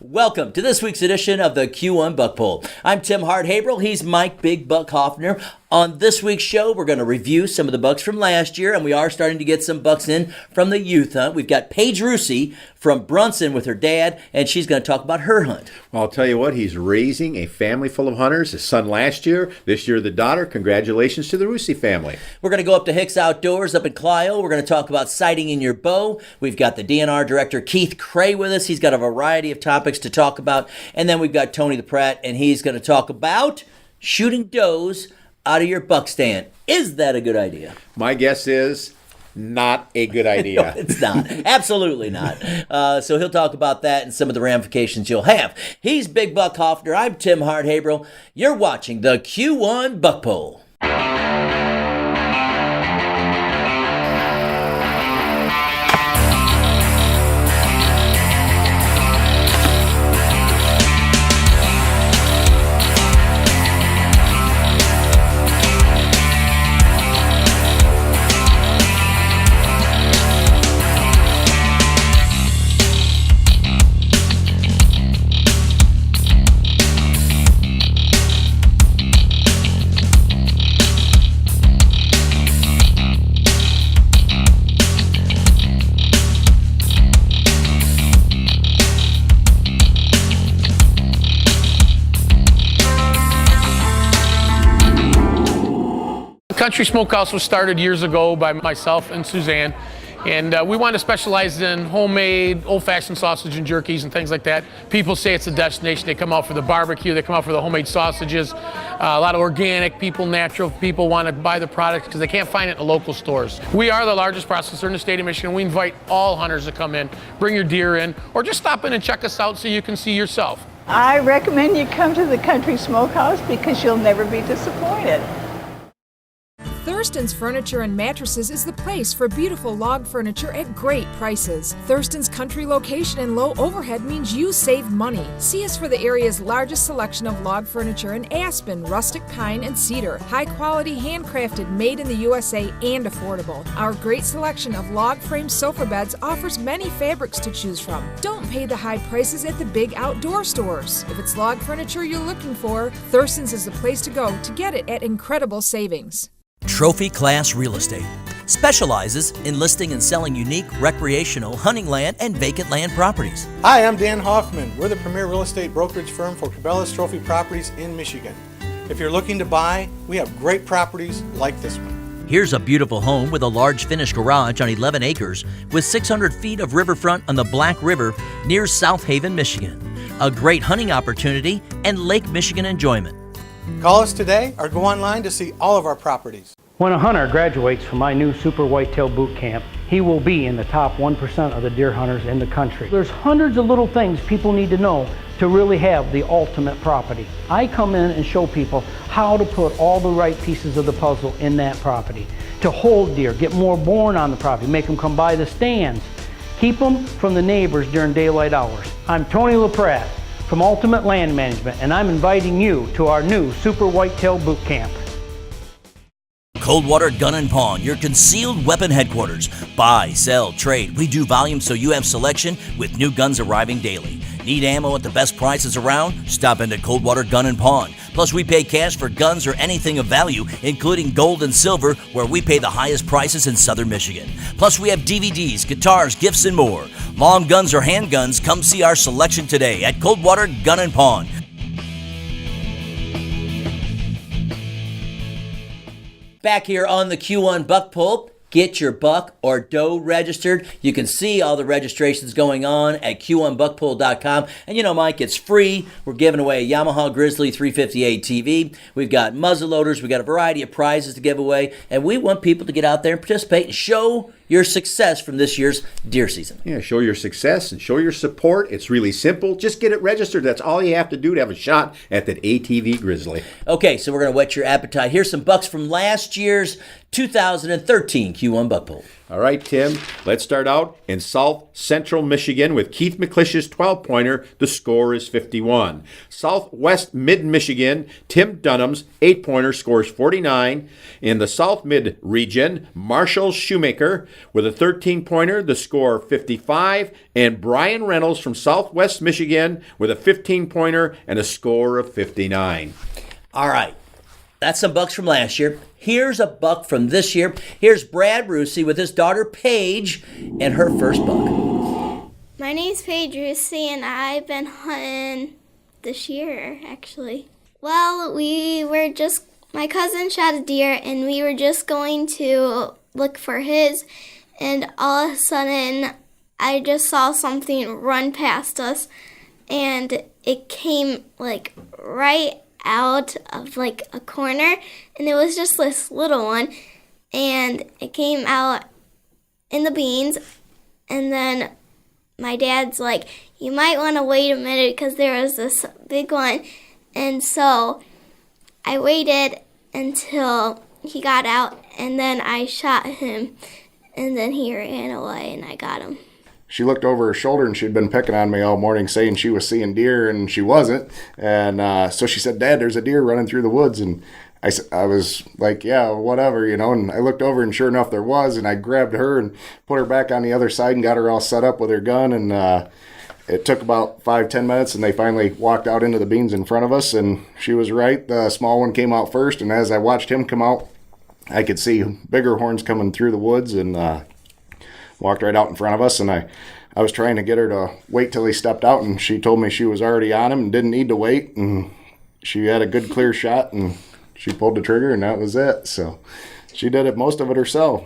Welcome to this week's edition of the Q1 Buck Poll. I'm Tim Hart-Haberl. He's Mike Big Buck Hoffner. On this week's show, we're going to review some of the bucks from last year, and we are starting to get some bucks in from the youth hunt. We've got Paige Rusi from Brunson with her dad, and she's going to talk about her hunt. Well, I'll tell you what, he's raising a family full of hunters. His son last year, this year the daughter. Congratulations to the Rusi family. We're going to go up to Hicks Outdoors up in Clio. We're going to talk about sighting in your bow. We've got the DNR director, Keith Cray, with us. He's got a variety of topics to talk about. And then we've got Tony the Pratt, and he's going to talk about shooting does out of your buck stand. Is that a good idea? My guess is not a good idea. No, it's not. Absolutely not. So he'll talk about that and some of the ramifications you'll have. He's Big Buck Hoffner. I'm Tim Hart-Haberl. You're watching the Q1 Buck Poll. Country Smokehouse was started years ago by myself and Suzanne, and we want to specialize in homemade, old-fashioned sausage and jerkies and things like that. People say it's a destination. They come out for the barbecue. They come out for the homemade sausages. A lot of organic people, natural people want to buy the product because they can't find it in the local stores. We are the largest processor in the state of Michigan. We invite all hunters to come in, bring your deer in, or just stop in and check us out so you can see yourself. I recommend you come to the Country Smokehouse because you'll never be disappointed. Thurston's Furniture and Mattresses is the place for beautiful log furniture at great prices. Thurston's country location and low overhead means you save money. See us for the area's largest selection of log furniture in aspen, rustic pine, and cedar. High quality, handcrafted, made in the USA, and affordable. Our great selection of log frame sofa beds offers many fabrics to choose from. Don't pay the high prices at the big outdoor stores. If it's log furniture you're looking for, Thurston's is the place to go to get it at incredible savings. Trophy Class Real Estate specializes in listing and selling unique recreational, hunting land, and vacant land properties. Hi, I'm Dan Hoffman. We're the premier real estate brokerage firm for Cabela's Trophy Properties in Michigan. If you're looking to buy, we have great properties like this one. Here's a beautiful home with a large finished garage on 11 acres with 600 feet of riverfront on the Black River near South Haven, Michigan. A great hunting opportunity and Lake Michigan enjoyment. Call us today or go online to see all of our properties. When a hunter graduates from my new Super Whitetail Boot Camp, he will be in the top 1% of the deer hunters in the country. There's hundreds of little things people need to know to really have the ultimate property. I come in and show people how to put all the right pieces of the puzzle in that property. To hold deer, get more born on the property, make them come by the stands, keep them from the neighbors during daylight hours. I'm Tony LaPratt from Ultimate Land Management, and I'm inviting you to our new Super Whitetail Boot Camp. Coldwater Gun & Pawn, your concealed weapon headquarters. Buy, sell, trade. We do volume so you have selection with new guns arriving daily. Need ammo at the best prices around? Stop into Coldwater Gun & Pawn. Plus, we pay cash for guns or anything of value, including gold and silver, where we pay the highest prices in southern Michigan. Plus, we have DVDs, guitars, gifts, and more. Long guns or handguns, come see our selection today at Coldwater Gun & Pawn. Back here on the Q1 Buck Poll. Get your buck or doe registered. You can see all the registrations going on at q1buckpoll.com. And you know, Mike, it's free. We're giving away a Yamaha Grizzly 358 TV. We've got muzzle loaders. We've got a variety of prizes to give away. And we want people to get out there and participate and show your success from this year's deer season. Yeah, show your success and show your support. It's really simple. Just get it registered. That's all you have to do to have a shot at that ATV Grizzly. Okay, so we're going to whet your appetite. Here's some bucks from last year's 2013 Q1 Buck Poll. All right, Tim, let's start out in South Central Michigan with Keith McClish's 12-pointer. The score is 51. Southwest Mid-Michigan, Tim Dunham's 8-pointer scores 49. In the South Mid region, Marshall Shoemaker with a 13-pointer, the score 55. And Brian Reynolds from Southwest Michigan with a 15-pointer and a score of 59. All right. That's some bucks from last year. Here's a buck from this year. Here's Brad Rusey with his daughter Paige and her first buck. My name's Paige Rusey, and I've been hunting this year, actually. Well, my cousin shot a deer, and we were just going to look for his, and all of a sudden, I just saw something run past us, and it came, right out of a corner, and it was just this little one, and it came out in the beans, and then my dad's like, you might want to wait a minute because there was this big one, and so I waited until he got out, and then I shot him, and then he ran away, and I got him. She looked over her shoulder, and she'd been picking on me all morning saying she was seeing deer, and she wasn't. And so she said, Dad, there's a deer running through the woods. And I was like, yeah, whatever, and I looked over, and sure enough there was, and I grabbed her and put her back on the other side and got her all set up with her gun. And it took about 5-10 minutes, and they finally walked out into the beans in front of us, and she was right. The small one came out first, and as I watched him come out, I could see bigger horns coming through the woods, and walked right out in front of us, and I was trying to get her to wait till he stepped out, and she told me she was already on him and didn't need to wait, and she had a good clear shot, and she pulled the trigger, and that was it. So she did most of it herself.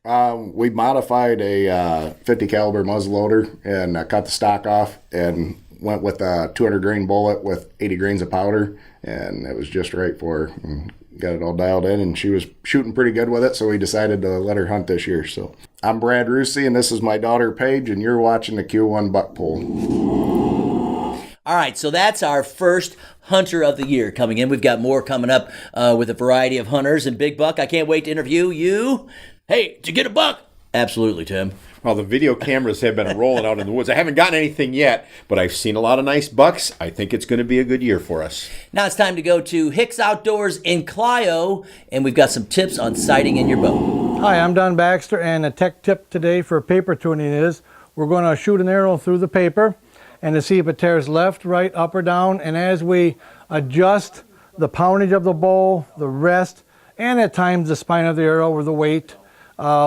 We modified a 50 caliber muzzleloader and cut the stock off and went with a 200 grain bullet with 80 grains of powder, and it was just right for her. And got it all dialed in, and she was shooting pretty good with it, so we decided to let her hunt this year. So I'm Brad Rusey, and this is my daughter Paige, and you're watching the Q1 Buck Poll. All right, so that's our first hunter of the year coming in. We've got more coming up with a variety of hunters. And Big Buck, I can't wait to interview you. Hey, did you get a buck? Absolutely, Tim. Well, the video cameras have been rolling out in the woods. I haven't gotten anything yet, but I've seen a lot of nice bucks. I think it's going to be a good year for us. Now it's time to go to Hicks Outdoors in Clio, and we've got some tips on sighting in your bow. Hi, I'm Don Baxter, and the tech tip today for paper tuning is we're going to shoot an arrow through the paper and to see if it tears left, right, up, or down. And as we adjust the poundage of the bow, the rest, and at times the spine of the arrow or the weight,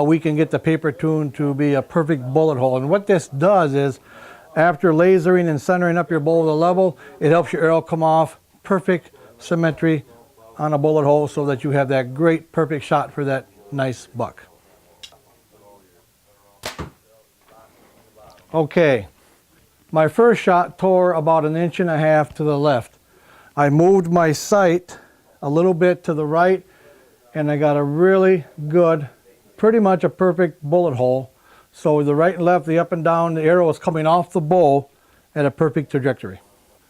we can get the paper tune to be a perfect bullet hole. And what this does is, after lasering and centering up your bow to level, it helps your arrow come off perfect symmetry on a bullet hole so that you have that great perfect shot for that nice buck. Okay, my first shot tore about 1.5 inches to the left. I moved my sight a little bit to the right, and I got a really good, pretty much a perfect bullet hole. So the right and left, the up and down, the arrow is coming off the bow at a perfect trajectory.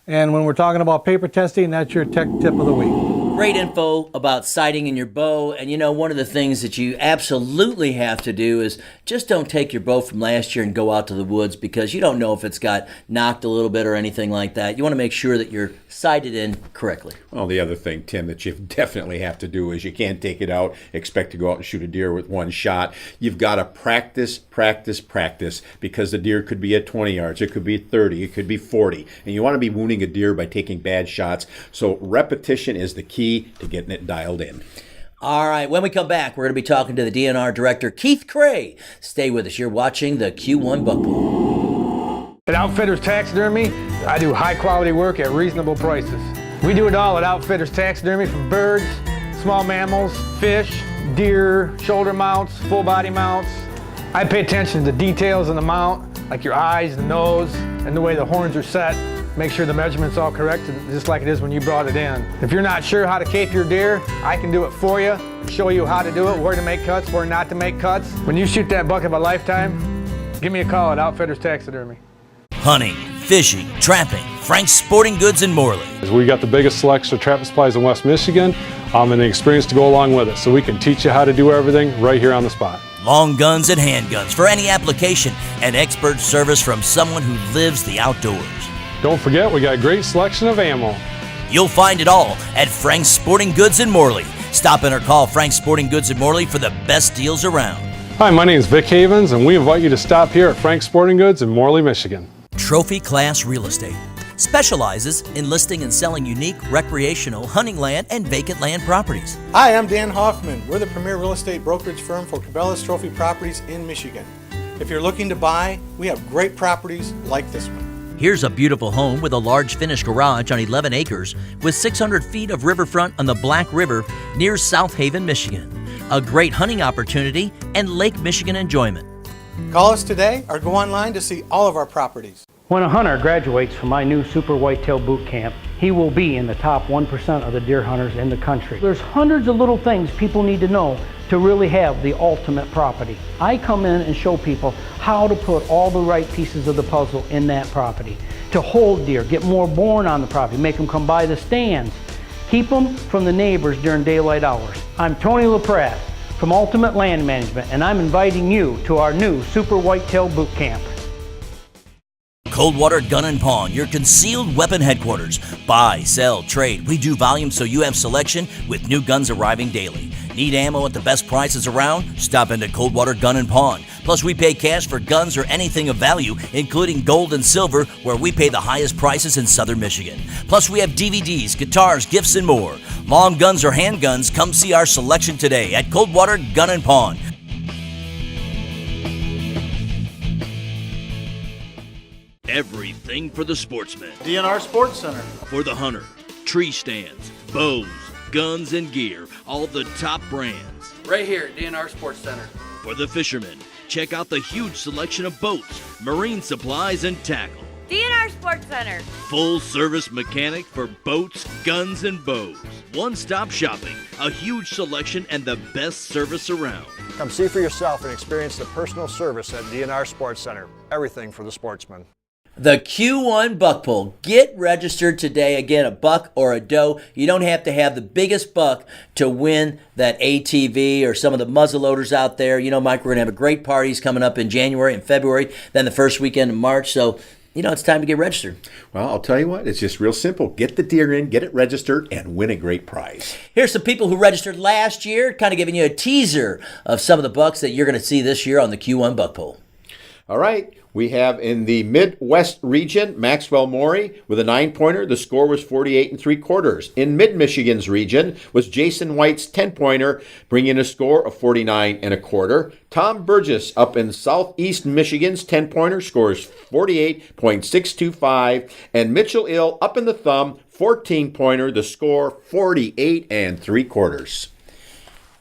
And when we're talking about paper testing, that's your tech tip of the week. Great info about sighting in your bow. And one of the things that you absolutely have to do is just don't take your bow from last year and go out to the woods, because you don't know if it's got knocked a little bit or anything like that. You want to make sure that you're sighted in correctly. Well, the other thing, Tim, that you definitely have to do is you can't take it out, expect to go out and shoot a deer with one shot. You've got to practice, because the deer could be at 20 yards, it could be 30, it could be 40. And you want to be wounding a deer by taking bad shots. So repetition is the key to getting it dialed in. All right, when we come back, we're going to be talking to the DNR director, Keith Cray. Stay with us. You're watching the Q1 Buck Pool. At Outfitters Taxidermy, I do high-quality work at reasonable prices. We do it all at Outfitters Taxidermy, from birds, small mammals, fish, deer, shoulder mounts, full-body mounts. I pay attention to the details in the mount, like your eyes, the nose, and the way the horns are set. Make sure the measurement's all correct, just like it is when you brought it in. If you're not sure how to cape your deer, I can do it for you, show you how to do it, where to make cuts, where not to make cuts. When you shoot that buck of a lifetime, give me a call at Outfitters Taxidermy. Hunting, fishing, trapping, Frank's Sporting Goods in Morley. We got the biggest selection of trapping supplies in West Michigan, and the experience to go along with it, so we can teach you how to do everything right here on the spot. Long guns and handguns for any application, and expert service from someone who lives the outdoors. Don't forget, we got a great selection of ammo. You'll find it all at Frank's Sporting Goods in Morley. Stop in or call Frank's Sporting Goods in Morley for the best deals around. Hi, my name is Vic Havens, and we invite you to stop here at Frank's Sporting Goods in Morley, Michigan. Trophy Class Real Estate specializes in listing and selling unique recreational, hunting land, and vacant land properties. Hi, I'm Dan Hoffman. We're the premier real estate brokerage firm for Cabela's Trophy Properties in Michigan. If you're looking to buy, we have great properties like this one. Here's a beautiful home with a large finished garage on 11 acres with 600 feet of riverfront on the Black River near South Haven, Michigan. A great hunting opportunity and Lake Michigan enjoyment. Call us today or go online to see all of our properties. When a hunter graduates from my new Super Whitetail Boot Camp, he will be in the top 1% of the deer hunters in the country. There's hundreds of little things people need to know to really have the ultimate property. I come in and show people how to put all the right pieces of the puzzle in that property. To hold deer, get more born on the property, make them come by the stands, keep them from the neighbors during daylight hours. I'm Tony LaPratt from Ultimate Land Management, and I'm inviting you to our new Super Whitetail Boot Camp. Coldwater Gun & Pawn, your concealed weapon headquarters. Buy, sell, trade. We do volume so you have selection with new guns arriving daily. Need ammo at the best prices around? Stop into Coldwater Gun & Pawn. Plus, we pay cash for guns or anything of value, including gold and silver, where we pay the highest prices in southern Michigan. Plus, we have DVDs, guitars, gifts, and more. Long guns or handguns, come see our selection today at Coldwater Gun & Pawn. Everything for the sportsman. DNR Sports Center. For the hunter, tree stands, bows, guns, and gear, all the top brands. Right here at DNR Sports Center. For the fisherman, check out the huge selection of boats, marine supplies, and tackle. DNR Sports Center. Full service mechanic for boats, guns, and bows. One-stop shopping, a huge selection, and the best service around. Come see for yourself and experience the personal service at DNR Sports Center. Everything for the sportsman. The Q1 buck pull. Get registered today. Again, a buck or a doe. You don't have to have the biggest buck to win that ATV or some of the muzzleloaders out there. You know, Mike, we're going to have a great parties coming up in January and February, then the first weekend of March. So, you know, it's time to get registered. Well, I'll tell you what, it's just real simple. Get the deer in, get it registered, and win a great prize. Here's some people who registered last year, kind of giving you a teaser of some of the bucks that you're going to see this year on the Q1 buck pull. All right. We have in the Midwest region, Maxwell Morey with a 9-pointer. The score was 48 3/4. In Mid-Michigan's region was Jason White's 10-pointer, bringing a score of 49 1/4. Tom Burgess up in Southeast Michigan's 10-pointer scores 48.625. And Mitchell Ill up in the Thumb, 14-pointer, the score 48 3/4.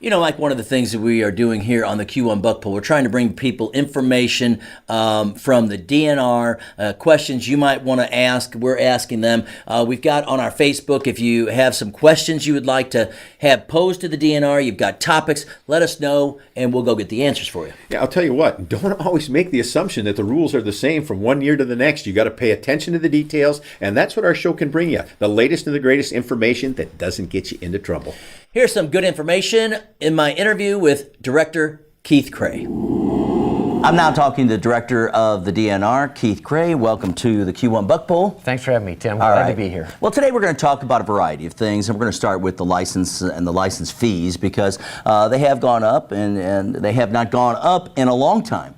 You know, like one of the things that we are doing here on the Q1 Buck Pull, we're trying to bring people information from the DNR, questions you might want to ask. We're asking them. We've got on our Facebook, if you have some questions you would like to have posed to the DNR, you've got topics, let us know, and we'll go get the answers for you. Yeah, I'll tell you what, don't always make the assumption that the rules are the same from one year to the next. You got to pay attention to the details, and that's what our show can bring you. The latest and the greatest information that doesn't get you into trouble. Here's some good information in my interview with Director Keith Cray. I'm now talking to the Director of the DNR, Keith Cray. Welcome to the Q1 Buck Pull. Thanks for having me, Tim. Glad to be here. Well, today we're going to talk about a variety of things, and we're going to start with the license and the license fees because they have gone up, and they have not gone up in a long time.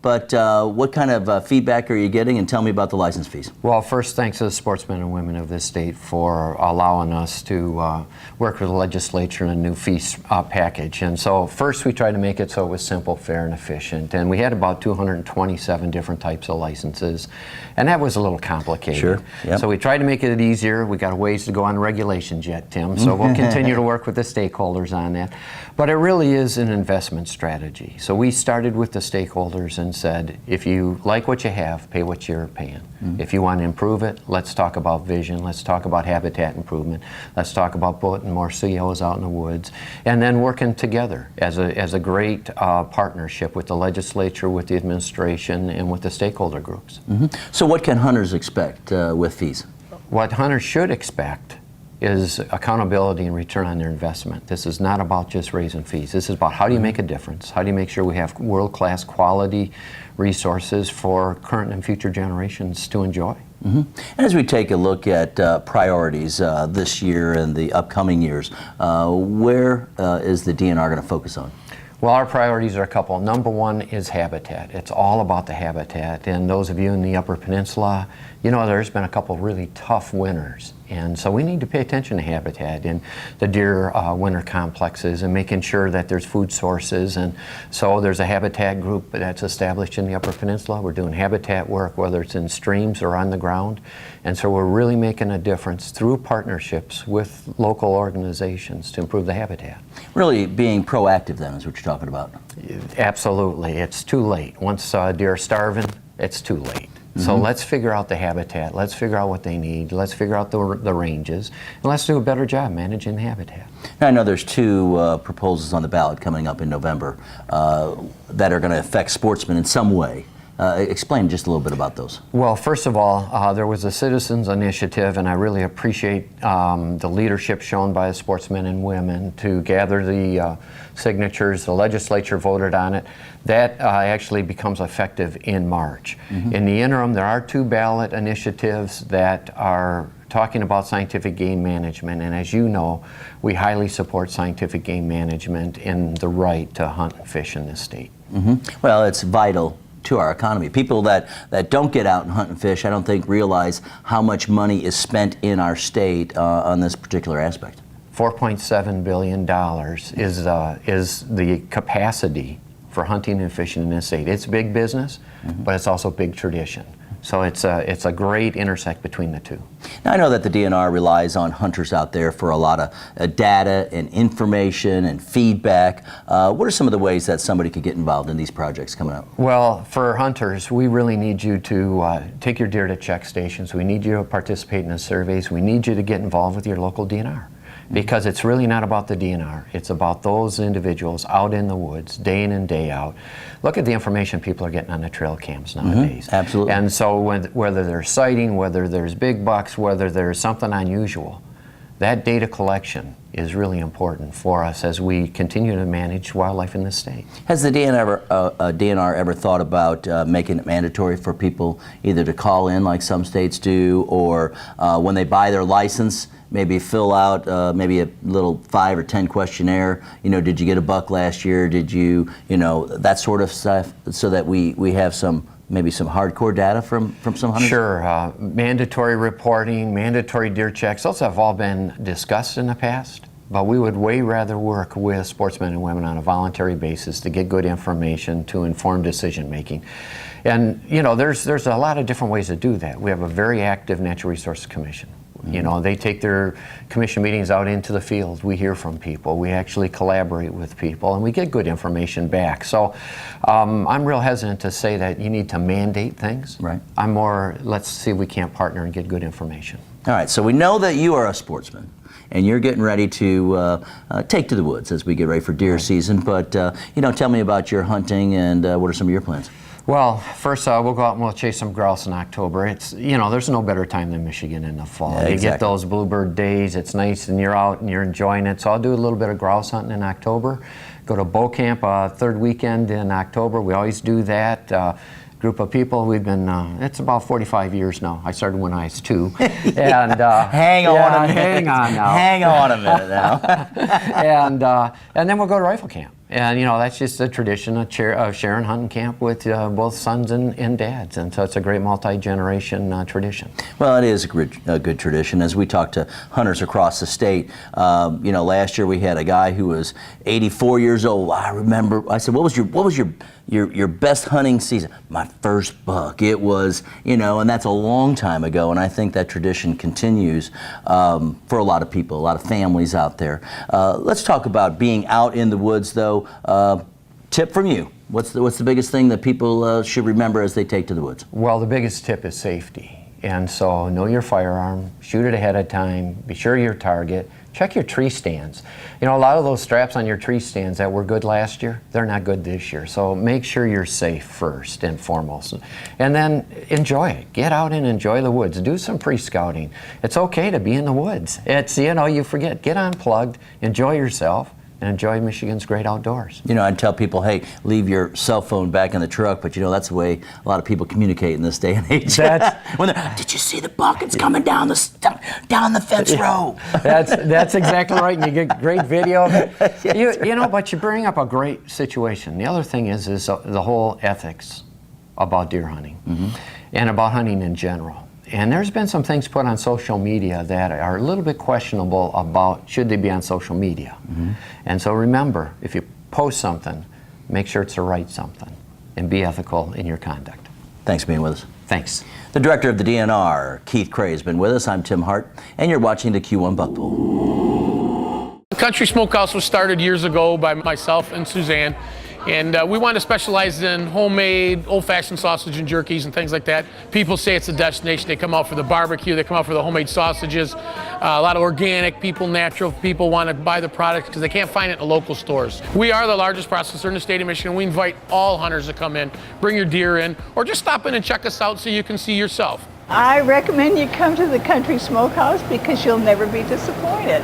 But what kind of feedback are you getting? And tell me about the license fees. Well, first, thanks to the sportsmen and women of this state for allowing us to work with the legislature on a new fee package. And so first, we tried to make it so it was simple, fair, and efficient. And we had about 227 different types of licenses. And that was a little complicated. Sure. Yep. So we tried to make it easier. We got a ways to go on regulations yet, Tim. So we'll continue to work with the stakeholders on that. But it really is an investment strategy. So we started with the stakeholders and said, if you like what you have, pay what you're paying. If you want to improve it, let's talk about vision, let's talk about habitat improvement, let's talk about putting more COs out in the woods, and then working together as a great partnership with the legislature, with the administration, and with the stakeholder groups. So what can hunters expect with fees? What hunters should expect is accountability and return on their investment. This is not about just raising fees. This is about how do you make a difference? How do you make sure we have world-class quality resources for current and future generations to enjoy? And as we take a look at priorities this year and the upcoming years, where is the DNR going to focus on? Well, our priorities are a couple. Number one is habitat. It's all about the habitat. And those of you in the Upper Peninsula, you know, there's been a couple really tough winters. And so we need to pay attention to habitat in the deer winter complexes and making sure that there's food sources. And so there's a habitat group that's established in the Upper Peninsula. We're doing habitat work, whether it's in streams or on the ground. And so we're really making a difference through partnerships with local organizations to improve the habitat. Really being proactive then is what you're talking about. Absolutely. It's too late. Once deer are starving, it's too late. So let's figure out the habitat, let's figure out what they need, let's figure out the ranges, and let's do a better job managing the habitat. Now, I know there's two proposals on the ballot coming up in November that are going to affect sportsmen in some way. Explain just a little bit about those. Well, first of all, there was a citizens initiative, and I really appreciate the leadership shown by the sportsmen and women to gather the signatures. The legislature voted on it. That actually becomes effective in March. In the interim, there are two ballot initiatives that are talking about scientific game management, and as you know, we highly support scientific game management and the right to hunt and fish in this state. Well, it's vital to our economy. People that don't get out and hunt and fish, I don't think realize how much money is spent in our state on this particular aspect. $4.7 billion is the capacity for hunting and fishing in this state. It's big business, but it's also big tradition. So it's a great intersect between the two. Now, I know that the DNR relies on hunters out there for a lot of data and information and feedback. What are some of the ways that somebody could get involved in these projects coming up? Well, for hunters, we really need you to take your deer to check stations. We need you to participate in the surveys. We need you to get involved with your local DNR. Because it's really not about the DNR. It's about those individuals out in the woods, day in and day out. Look at the information people are getting on the trail cams nowadays. Absolutely. And so whether there's sighting, whether there's big bucks, whether there's something unusual, that data collection is really important for us as we continue to manage wildlife in this state. Has the DNR ever thought about making it mandatory for people either to call in like some states do, or when they buy their license, maybe fill out maybe a little 5 or 10 questionnaire, you know, did you get a buck last year, did you, you know, that sort of stuff, so that we have maybe some hardcore data from some hunters? Sure. Mandatory reporting, mandatory deer checks, those have all been discussed in the past, but we would way rather work with sportsmen and women on a voluntary basis to get good information to inform decision making. And, you know, there's a lot of different ways to do that. We have a very active Natural Resources Commission. You know, they take their commission meetings out into the field. We hear from people. We actually collaborate with people, and we get good information back. So I'm real hesitant to say that you need to mandate things. Right. I'm more, let's see if we can't partner and get good information. All right, so we know that you are a sportsman, and you're getting ready to take to the woods as we get ready for deer season. But, you know, tell me about your hunting and what are some of your plans? Well, first we'll go out and we'll chase some grouse in October. It's, you know, there's no better time than Michigan in the fall. Yeah, you exactly. get those bluebird days, it's nice, and you're out and you're enjoying it. So I'll do a little bit of grouse hunting in October. Go to bow camp third weekend in October. We always do that. Group of people, we've been, it's about 45 years now. I started when I was 2. And hang on a minute. Hang on now. Hang on a minute now. and then we'll go to rifle camp. And, you know, that's just a tradition of sharing hunting camp with both sons and dads. And so it's a great multi-generation tradition. Well, it is a good tradition. As we talk to hunters across the state, you know, last year we had a guy who was 84 years old. I remember, I said, what was your best hunting season? My first buck. It was, you know, and that's a long time ago. And I think that tradition continues for a lot of people, a lot of families out there. Let's talk about being out in the woods, though. Tip from you. What's the biggest thing that people should remember as they take to the woods? Well, the biggest tip is safety. And so know your firearm, shoot it ahead of time, be sure your target, Check your tree stands. You know, a lot of those straps on your tree stands that were good last year, they're not good this year. So make sure you're safe first and foremost. And then enjoy it. Get out and enjoy the woods. Do some pre-scouting. It's okay to be in the woods. It's, you know, you forget. Get unplugged, enjoy yourself, and enjoy Michigan's great outdoors. You know, I'd tell people, hey, leave your cell phone back in the truck, but you know, that's the way a lot of people communicate in this day and age. Did you see the buckets coming down the fence row? That's exactly right, and you get great video of it. You know, but you bring up a great situation. The other thing is the whole ethics about deer hunting and about hunting in general. And there's been some things put on social media that are a little bit questionable about should they be on social media. And so remember, if you post something, make sure it's the right something and be ethical in your conduct. Thanks for being with us. Thanks. The director of the DNR, Keith Cray, has been with us. I'm Tim Hart, and you're watching the Q1 Buckpool. The Country Smokehouse was started years ago by myself and Suzanne. And we want to specialize in homemade, old-fashioned sausage and jerkies and things like that. People say it's a destination. They come out for the barbecue. They come out for the homemade sausages. A lot of organic people, natural people want to buy the product because they can't find it in the local stores. We are the largest processor in the state of Michigan. We invite all hunters to come in, bring your deer in, or just stop in and check us out so you can see yourself. I recommend you come to the Country Smokehouse because you'll never be disappointed.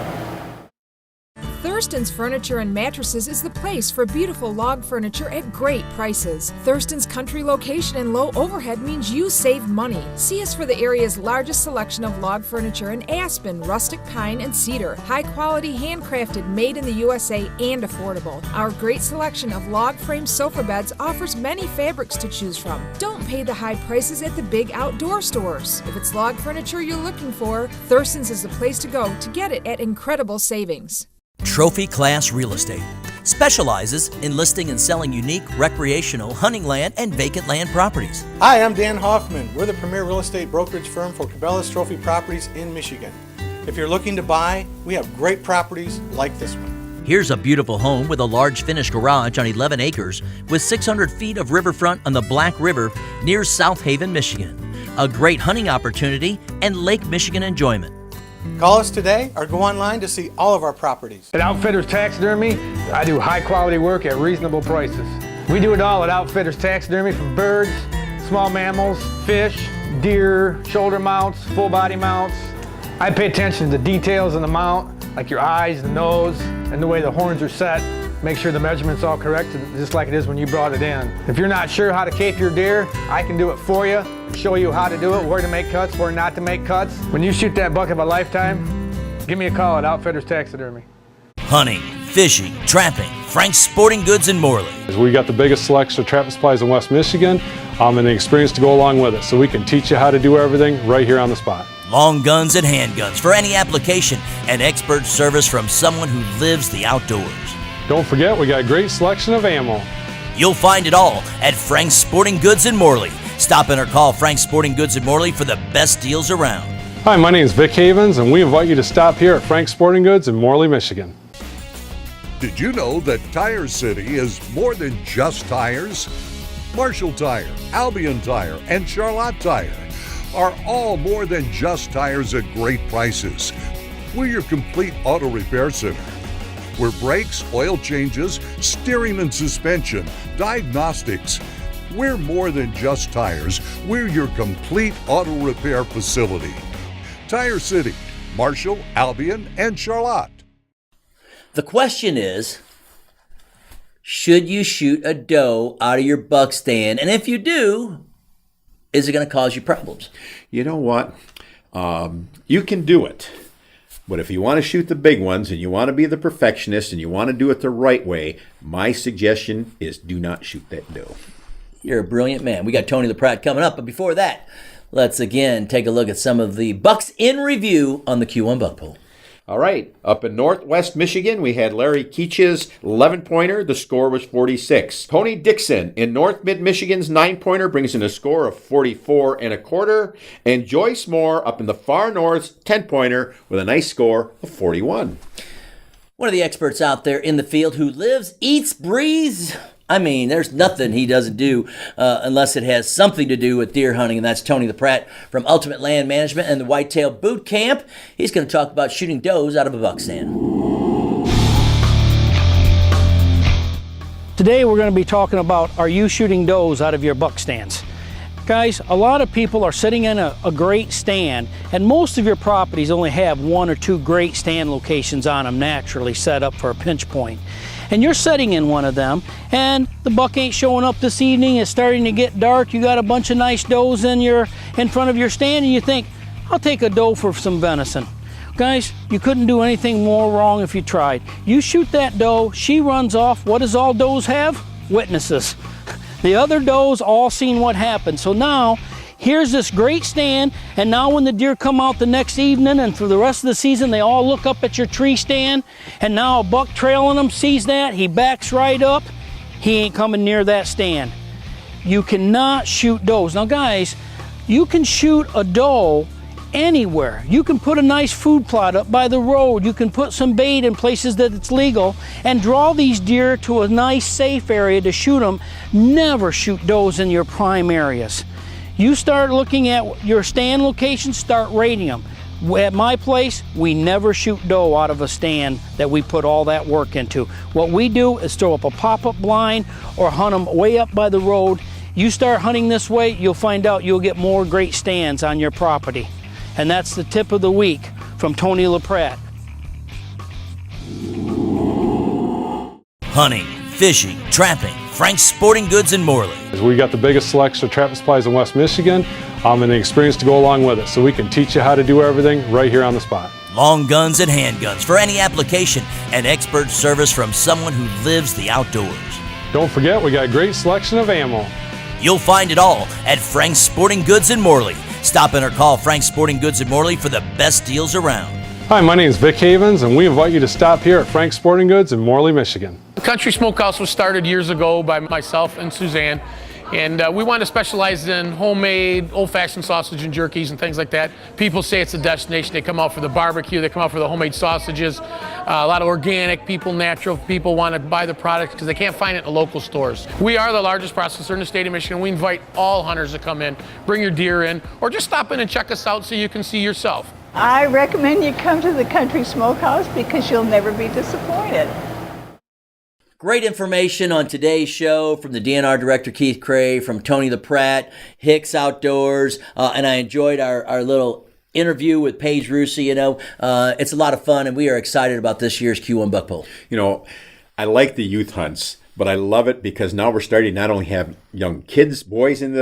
Thurston's Furniture and Mattresses is the place for beautiful log furniture at great prices. Thurston's country location and low overhead means you save money. See us for the area's largest selection of log furniture in aspen, rustic pine, and cedar. High quality, handcrafted, made in the USA, and affordable. Our great selection of log frame sofa beds offers many fabrics to choose from. Don't pay the high prices at the big outdoor stores. If it's log furniture you're looking for, Thurston's is the place to go to get it at incredible savings. Trophy Class Real Estate specializes in listing and selling unique recreational, hunting land, and vacant land properties. Hi, I'm Dan Hoffman. We're the premier real estate brokerage firm for Cabela's Trophy Properties in Michigan. If you're looking to buy, we have great properties like this one. Here's a beautiful home with a large finished garage on 11 acres with 600 feet of riverfront on the Black River near South Haven, Michigan. A great hunting opportunity and Lake Michigan enjoyment. Call us today or go online to see all of our properties. At Outfitters Taxidermy, I do high quality work at reasonable prices. We do it all at Outfitters Taxidermy, from birds, small mammals, fish, deer, shoulder mounts, full body mounts. I pay attention to the details in the mount, like your eyes, the nose, and the way the horns are set. Make sure the measurement's all correct, just like it is when you brought it in. If you're not sure how to cape your deer, I can do it for you, show you how to do it, where to make cuts, where not to make cuts. When you shoot that buck of a lifetime, give me a call at Outfitters Taxidermy. Hunting, fishing, trapping, Frank's Sporting Goods in Morley. We got the biggest selection of trapping supplies in West Michigan and the experience to go along with it, so we can teach you how to do everything right here on the spot. Long guns and handguns for any application, and expert service from someone who lives the outdoors. Don't forget, we got a great selection of ammo. You'll find it all at Frank's Sporting Goods in Morley. Stop in or call Frank's Sporting Goods in Morley for the best deals around. Hi, my name is Vic Havens, and we invite you to stop here at Frank's Sporting Goods in Morley, Michigan. Did you know that Tire City is more than just tires? Marshall Tire, Albion Tire, and Charlotte Tire are all more than just tires at great prices. We're your complete auto repair center. We're brakes, oil changes, steering and suspension, diagnostics. We're more than just tires. We're your complete auto repair facility. Tire City, Marshall, Albion, and Charlotte. The question is, should you shoot a doe out of your buck stand? And if you do, is it going to cause you problems? You know what? You can do it. But if you want to shoot the big ones and you want to be the perfectionist and you want to do it the right way, my suggestion is do not shoot that doe. You're a brilliant man. We got Tony the Pratt coming up, but before that, let's again take a look at some of the bucks in review on the Q1 Buck Poll. All right, up in Northwest Michigan, we had Larry Keach's 11-pointer. The score was 46. Tony Dixon in North Mid-Michigan's 9-pointer brings in a score of 44.25. And Joyce Moore up in the far north's 10-pointer with a nice score of 41. One of the experts out there in the field who lives, eats, breathes I mean, there's nothing he doesn't do unless it has something to do with deer hunting, and that's Tony the Pratt from Ultimate Land Management and the Whitetail Boot Camp. He's going to talk about shooting does out of a buck stand. Today we're going to be talking about, are you shooting does out of your buck stands? Guys, a lot of people are sitting in a great stand, and most of your properties only have 1 or 2 great stand locations on them naturally set up for a pinch point. And you're sitting in one of them, and the buck ain't showing up this evening, it's starting to get dark, you got a bunch of nice does in front of your stand, and you think, I'll take a doe for some venison. Guys, you couldn't do anything more wrong if you tried. You shoot that doe, she runs off, what does all does have? Witnesses. The other does all seen what happened. So now, here's this great stand, and now when the deer come out the next evening and for the rest of the season, they all look up at your tree stand, and now a buck trailing them sees that, he backs right up, he ain't coming near that stand. You cannot shoot does. Now guys, you can shoot a doe anywhere. You can put a nice food plot up by the road, you can put some bait in places that it's legal, and draw these deer to a nice safe area to shoot them. Never shoot does in your prime areas. You start looking at your stand locations, start rating them. At my place, we never shoot doe out of a stand that we put all that work into. What we do is throw up a pop-up blind or hunt them way up by the road. You start hunting this way, you'll find out you'll get more great stands on your property. And that's the tip of the week from Tony LaPratt. Hunting, fishing, trapping, Frank's Sporting Goods in Morley. We got the biggest selection of trapper supplies in West Michigan and the experience to go along with it, so we can teach you how to do everything right here on the spot. Long guns and handguns for any application, and expert service from someone who lives the outdoors. Don't forget, we got a great selection of ammo. You'll find it all at Frank's Sporting Goods in Morley. Stop in or call Frank's Sporting Goods in Morley for the best deals around. Hi, my name is Vic Havens, and we invite you to stop here at Frank's Sporting Goods in Morley, Michigan. The Country Smokehouse was started years ago by myself and Suzanne, and we want to specialize in homemade old-fashioned sausage and jerkies and things like that. People say it's a destination. They come out for the barbecue, they come out for the homemade sausages. A lot of organic people, natural people want to buy the product because they can't find it in the local stores. We are the largest processor in the state of Michigan. We invite all hunters to come in, bring your deer in, or just stop in and check us out so you can see yourself. I recommend you come to the Country Smokehouse because you'll never be disappointed. Great information on today's show from the DNR director, Keith Cray, from Tony the Pratt, Hicks Outdoors, and I enjoyed our little interview with Paige Rusi. It's a lot of fun, and we are excited about this year's Q1 Buck Pull. I like the youth hunts, but I love it because now we're starting to not only have young kids, boys in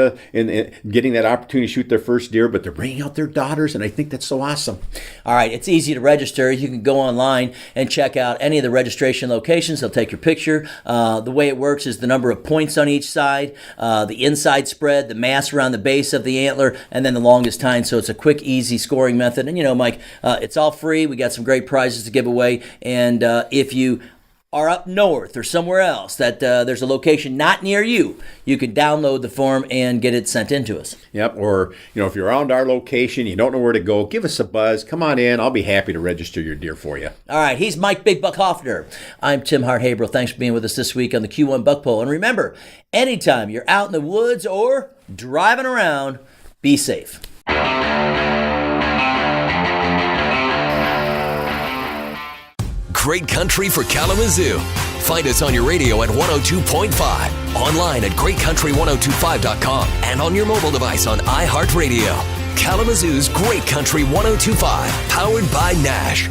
getting that opportunity to shoot their first deer, but they're bringing out their daughters, and I think that's so awesome. All right, it's easy to register. You can go online and check out any of the registration locations. They'll take your picture. The way it works is the number of points on each side, the inside spread, the mass around the base of the antler, and then the longest tine. So it's a quick, easy scoring method. And Mike, it's all free. We got some great prizes to give away. And if you are up north or somewhere else that there's a location not near you, you can download the form and get it sent in to us. Yep, or if you're around our location, you don't know where to go, give us a buzz. Come on in. I'll be happy to register your deer for you. All right, he's Mike Big Buck Hoffner. I'm Tim Hart-Haberl. Thanks for being with us this week on the Q1 Buck Pull. And remember, anytime you're out in the woods or driving around, be safe. Great country for Kalamazoo. Find us on your radio at 102.5, online at greatcountry1025.com, and on your mobile device on iHeartRadio. Kalamazoo's Great Country 1025, powered by Nash.